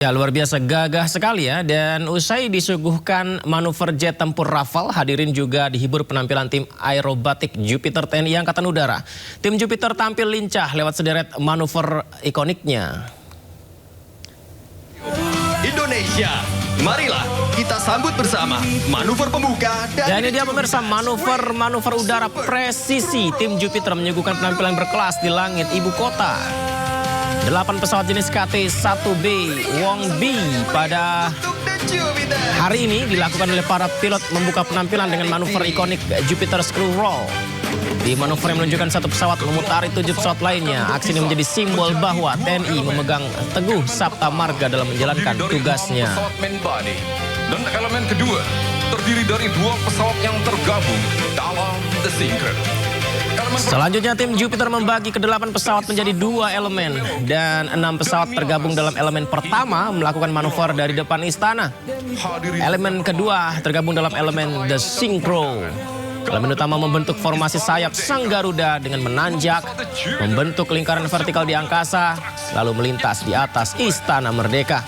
Ya, luar biasa gagah sekali ya, dan usai disuguhkan manuver jet tempur Rafale, hadirin juga dihibur penampilan tim aerobatik Jupiter TNI Angkatan Udara. Tim Jupiter tampil lincah lewat sederet manuver ikoniknya. Indonesia, marilah kita sambut bersama manuver pembuka dan ini dia pemirsa, manuver udara presisi. Tim Jupiter menyuguhkan penampilan berkelas di langit ibu kota. 8 pesawat jenis KT-1B Wong B pada hari ini dilakukan oleh para pilot membuka penampilan dengan manuver ikonik Jupiter Screw Roll. Di manuver yang menunjukkan satu pesawat memutari 7 pesawat lainnya, aksi ini menjadi simbol bahwa TNI memegang teguh sabta marga dalam menjalankan tugasnya. Dan elemen kedua terdiri dari 2 pesawat yang tergabung dalam The Secret. Selanjutnya tim Jupiter membagi ke-8 pesawat menjadi 2 elemen dan 6 pesawat tergabung dalam elemen pertama melakukan manuver dari depan istana. Elemen kedua tergabung dalam elemen The Synchro. Elemen utama membentuk formasi sayap sang Garuda dengan menanjak, membentuk lingkaran vertikal di angkasa, lalu melintas di atas Istana Merdeka.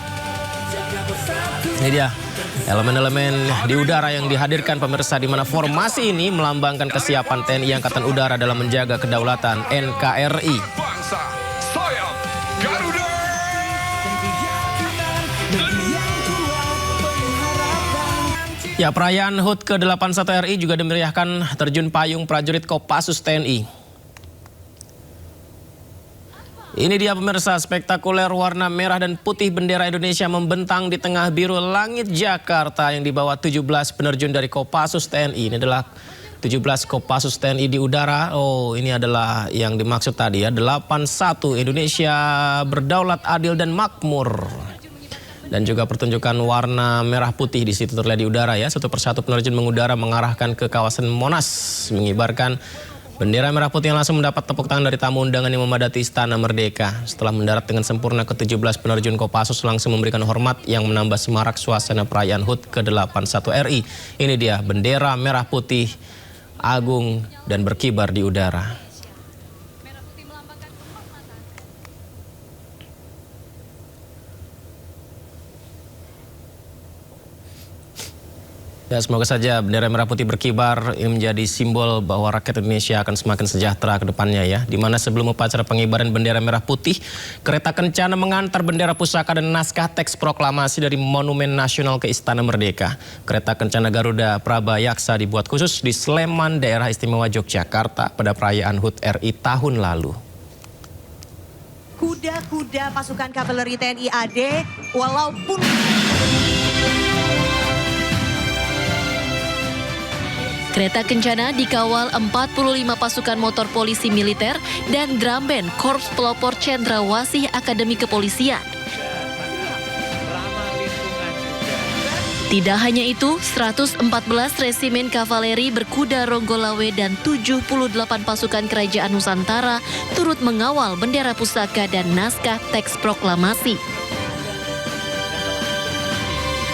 Ini dia elemen-elemen di udara yang dihadirkan pemirsa, di mana formasi ini melambangkan kesiapan TNI Angkatan Udara dalam menjaga kedaulatan NKRI. Ya, perayaan HUT ke-81 RI juga dimeriahkan terjun payung prajurit Kopassus TNI. Ini dia pemirsa, spektakuler warna merah dan putih bendera Indonesia membentang di tengah biru langit Jakarta yang dibawa 17 penerjun dari Kopassus TNI. Ini adalah 17 Kopassus TNI di udara. Oh, ini adalah yang dimaksud tadi ya, 81 Indonesia berdaulat, adil dan makmur. Dan juga pertunjukan warna merah putih di situ terlihat di udara ya. Satu persatu penerjun mengudara mengarahkan ke kawasan Monas, mengibarkan bendera merah putih yang langsung mendapat tepuk tangan dari tamu undangan yang memadati Istana Merdeka. Setelah mendarat dengan sempurna, ke-17 penerjun Kopassus langsung memberikan hormat yang menambah semarak suasana perayaan HUT ke-81 RI. Ini dia bendera merah putih agung dan berkibar di udara. Ya, semoga saja bendera merah putih berkibar ini menjadi simbol bahwa rakyat Indonesia akan semakin sejahtera ke depannya ya. Di mana sebelum upacara pengibaran bendera merah putih, kereta kencana mengantar bendera pusaka dan naskah teks proklamasi dari Monumen Nasional ke Istana Merdeka. Kereta kencana Garuda Prabayaksa dibuat khusus di Sleman, Daerah Istimewa Yogyakarta pada perayaan HUT RI tahun lalu. Kuda-kuda pasukan kavaleri TNI AD walaupun kereta kencana dikawal 45 pasukan motor polisi militer dan drum band Korps Pelopor Cendrawasih Akademi Kepolisian. Tidak hanya itu, 114 resimen kavaleri berkuda Ronggolawe dan 78 pasukan kerajaan Nusantara turut mengawal bendera pusaka dan naskah teks proklamasi.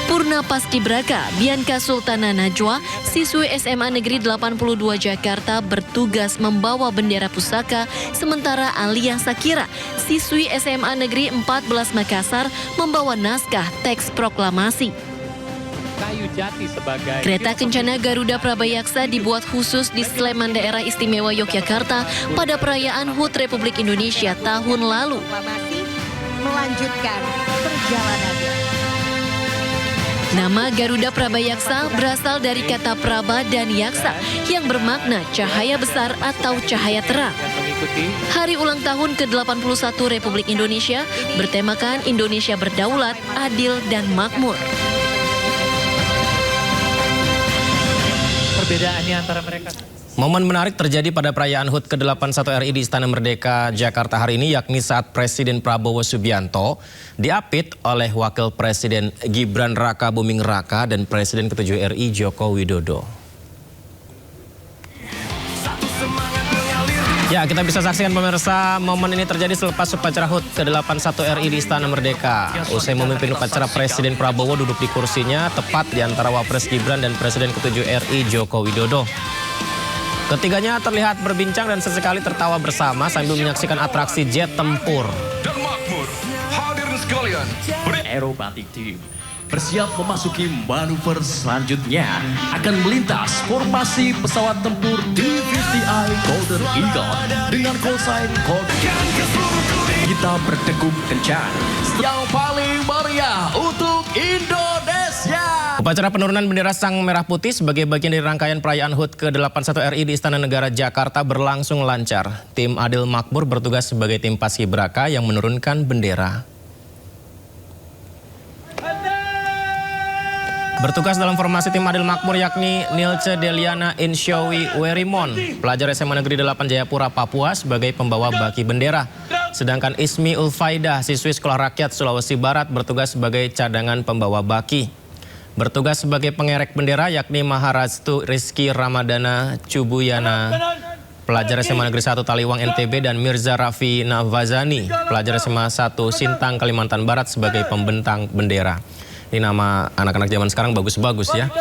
Purna Paskibraka Bianca Sultana Najwa, siswi SMA Negeri 82 Jakarta bertugas membawa bendera pusaka, sementara Alia Sakira, siswi SMA Negeri 14 Makassar, membawa naskah teks proklamasi. Kereta kencana Garuda Prabayaksa dibuat khusus di Sleman, Daerah Istimewa Yogyakarta pada perayaan HUT Republik Indonesia tahun lalu. Melanjutkan perjalanannya. Nama Garuda Prabayaksa berasal dari kata Praba dan Yaksa yang bermakna cahaya besar atau cahaya terang. Hari ulang tahun ke-81 Republik Indonesia bertemakan Indonesia berdaulat, adil dan makmur. Perbedaannya antara mereka. Momen menarik terjadi pada perayaan HUT ke-81 RI di Istana Merdeka Jakarta hari ini, yakni saat Presiden Prabowo Subianto diapit oleh Wakil Presiden Gibran Raka Buming Raka dan Presiden ke-7 RI Joko Widodo. Ya, kita bisa saksikan pemirsa, momen ini terjadi selepas upacara HUT ke-81 RI di Istana Merdeka. Usai memimpin upacara, Presiden Prabowo duduk di kursinya tepat di antara Wapres Gibran dan Presiden ke-7 RI Joko Widodo. Ketiganya terlihat berbincang dan sesekali tertawa bersama sambil menyaksikan atraksi jet tempur. Dan makmur, hadirin sekalian. kemudian Aerobatic Team bersiap memasuki manuver selanjutnya, akan melintas formasi pesawat tempur D50I Golden Eagle dengan call sign kode. Kita bertekuk kencang yang paling meriah untuk Indonesia. Upacara penurunan bendera Sang Merah Putih sebagai bagian dari rangkaian perayaan HUT ke-81 RI di Istana Negara Jakarta berlangsung lancar. Tim Adil Makmur bertugas sebagai tim paskibraka yang menurunkan bendera. Bertugas dalam formasi tim Adil Makmur yakni Nilce Deliana Insyawi Werimon, pelajar SMA Negeri 8 Jayapura, Papua sebagai pembawa baki bendera. Sedangkan Ismi Ulfaidah, siswi Sekolah Rakyat Sulawesi Barat bertugas sebagai cadangan pembawa baki. Bertugas sebagai pengerek bendera yakni Maharastu Rizky Ramadana Cubuyana, pelajar SMA Negeri 1 Taliwang NTB, dan Mirza Raffi Navazani, pelajar SMA 1 Sintang Kalimantan Barat sebagai pembentang bendera. Ini nama anak-anak zaman sekarang bagus-bagus ya.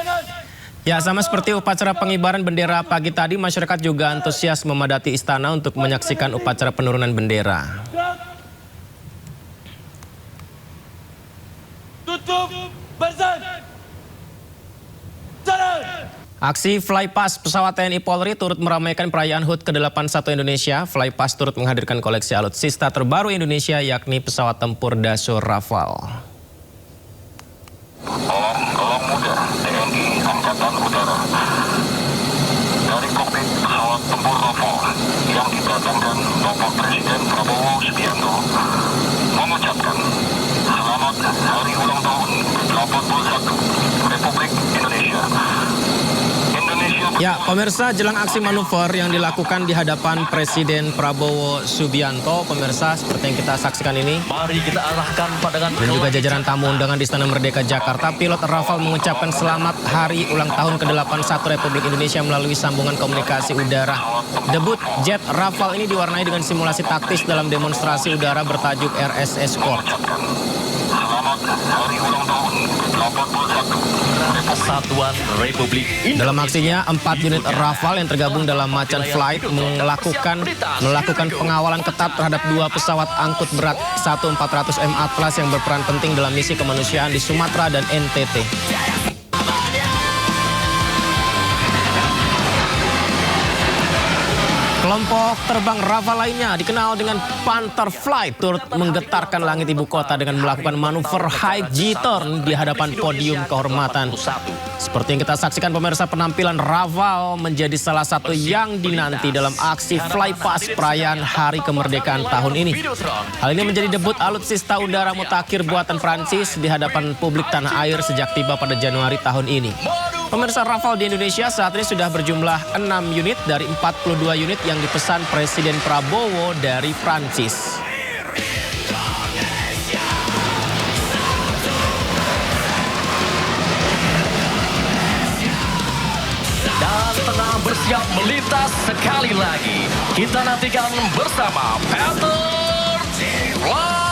Ya, sama seperti upacara pengibaran bendera pagi tadi, masyarakat juga antusias memadati istana untuk menyaksikan upacara penurunan bendera. Tutup barzan. Aksi Flypass pesawat TNI Polri turut meramaikan perayaan HUT ke-81 Indonesia. Flypass turut menghadirkan koleksi alutsista terbaru Indonesia yakni pesawat tempur Dassault Rafale. Alam muda TNI Angkatan Udara dari kokpit pesawat tempur Rafale yang didatangkan Bapak Presiden Prabowo Subianto mengucapkan selamat hari ulang tahun ke-81 Republik Indonesia. Ya, pemirsa, jelang aksi manuver yang dilakukan di hadapan Presiden Prabowo Subianto, pemirsa, seperti yang kita saksikan ini, Mari kita arahkan pandangan dan juga jajaran tamu undangan di Istana Merdeka Jakarta, pilot Rafale mengucapkan selamat hari ulang tahun ke-81 Republik Indonesia melalui sambungan komunikasi udara. Debut jet Rafale ini diwarnai dengan simulasi taktis dalam demonstrasi udara bertajuk RS Escort. Selamat hari ulang tahun ke-81 Kesatuan Republik Indonesia. Dalam aksinya, 4 unit Rafale yang tergabung dalam Macan Flight melakukan pengawalan ketat terhadap 2 pesawat angkut berat SU-400 M Atlas yang berperan penting dalam misi kemanusiaan di Sumatera dan NTT. Kelompok terbang Rafale lainnya dikenal dengan Panther Flight turut menggetarkan langit ibu kota dengan melakukan manuver high G-turn di hadapan podium kehormatan. Seperti yang kita saksikan, pemirsa, penampilan Rafale menjadi salah satu yang dinanti dalam aksi Flypass perayaan Hari Kemerdekaan tahun ini. Hal ini menjadi debut alutsista udara mutakhir buatan Prancis di hadapan publik tanah air sejak tiba pada Januari tahun ini. Pemirsa, Rafale di Indonesia saat ini sudah berjumlah 6 unit dari 42 unit yang dipesan Presiden Prabowo dari Prancis. Dan tengah bersiap melintas sekali lagi. Kita nantikan bersama Panther Flight.